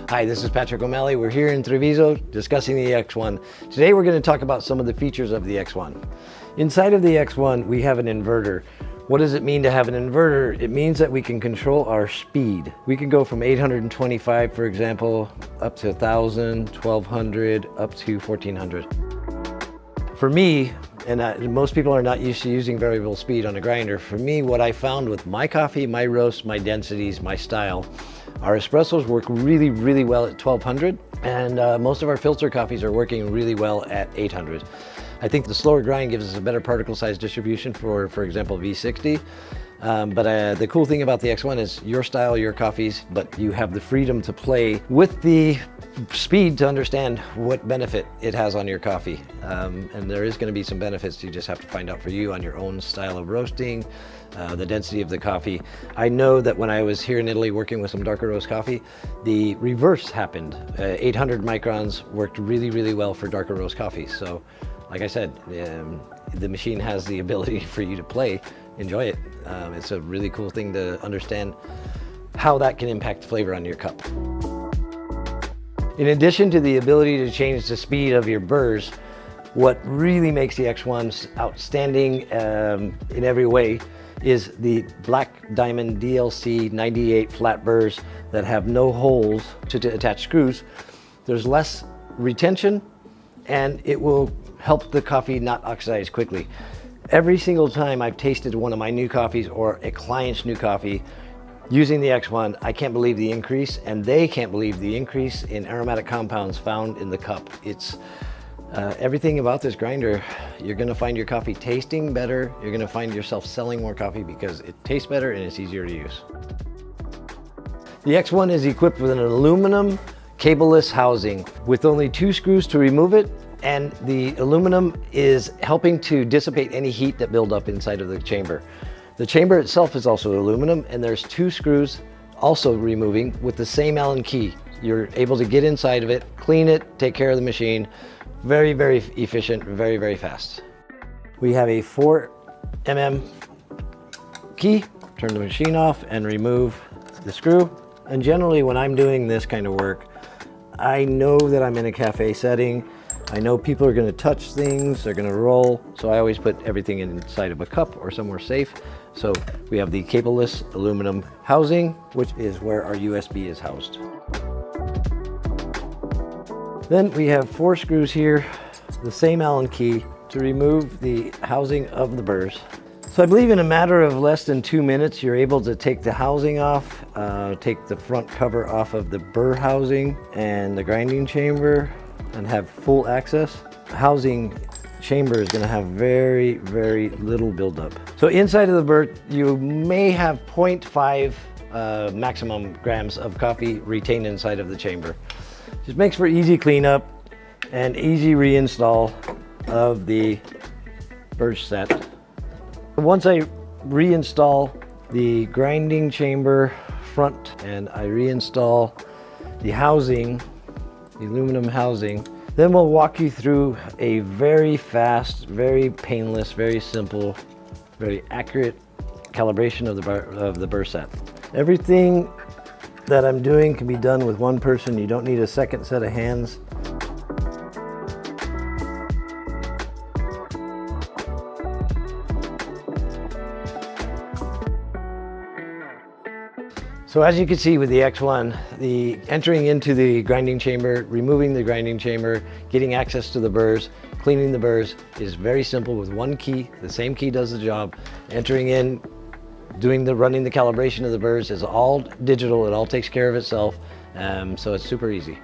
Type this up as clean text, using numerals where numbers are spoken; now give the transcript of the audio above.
Hi, this is Patrick O'Malley. We're here in Treviso discussing the X-One. Today we're going to talk about some of the features of the X-One. Inside of the X-One, we have an inverter. What does it mean to have an inverter? It means that we can control our speed. We can go from 825, for example, up to 1,000, 1,200, up to 1,400. For me, and most people are not used to using variable speed on a grinder. For me, what I found with my coffee, my roast, my densities, my style, our espressos work really, really well at 1,200, and most of our filter coffees are working really well at 800. I think the slower grind gives us a better particle size distribution for example, V60. But the cool thing about the X-One is your style, your coffees, but you have the freedom to play with the speed to understand what benefit it has on your coffee. And there is going to be some benefits you just have to find out for you on your own style of roasting, the density of the coffee. I know that when I was here in Italy working with some darker roast coffee, the reverse happened. 800 microns worked really, really well for darker roast coffee. So like I said, the machine has the ability for you to play, enjoy it. It's a really cool thing to understand how that can impact flavor on your cup. In addition to the ability to change the speed of your burrs, what really makes the X-One outstanding in every way is the Black Diamond DLC 98 flat burrs that have no holes to attach screws. There's less retention and it will help the coffee not oxidize quickly. Every single time I've tasted one of my new coffees or a client's new coffee using the X-One, I can't believe the increase, and they can't believe the increase in aromatic compounds found in the cup. It's everything about this grinder. You're gonna find your coffee tasting better. You're gonna find yourself selling more coffee because it tastes better and it's easier to use. The X-One is equipped with an aluminum cableless housing with only 2 screws to remove it, and the aluminum is helping to dissipate any heat that build up inside of the chamber. The chamber itself is also aluminum, and there's 2 screws also removing with the same Allen key. You're able to get inside of it, clean it, take care of the machine. Very, very efficient, very, very fast. We have a 4 mm key. Turn the machine off and remove the screw. And generally when I'm doing this kind of work, I know that I'm in a cafe setting. I know people are going to touch things, they're going to roll, so I always put everything inside of a cup or somewhere safe. So we have the cableless aluminum housing, which is where our USB is housed. Then we have 4 screws here, the same Allen key to remove the housing of the burrs. So I believe in a matter of less than 2 minutes, you're able to take the housing off, take the front cover off of the burr housing and the grinding chamber, and have full access. The housing chamber is going to have very, very little buildup. So inside of the burr, you may have 0.5 maximum grams of coffee retained inside of the chamber. Just makes for easy cleanup and easy reinstall of the burr set. Once I reinstall the grinding chamber front and I reinstall the housing, the aluminum housing, then we'll walk you through a very fast, very painless, very simple, very accurate calibration of the burr set. Everything that I'm doing can be done with one person. You don't need a second set of hands. So as you can see with the X-One, the entering into the grinding chamber, removing the grinding chamber, getting access to the burrs, cleaning the burrs is very simple with one key. The same key does the job. Entering in, running the calibration of the burrs is all digital. It all takes care of itself. So it's super easy.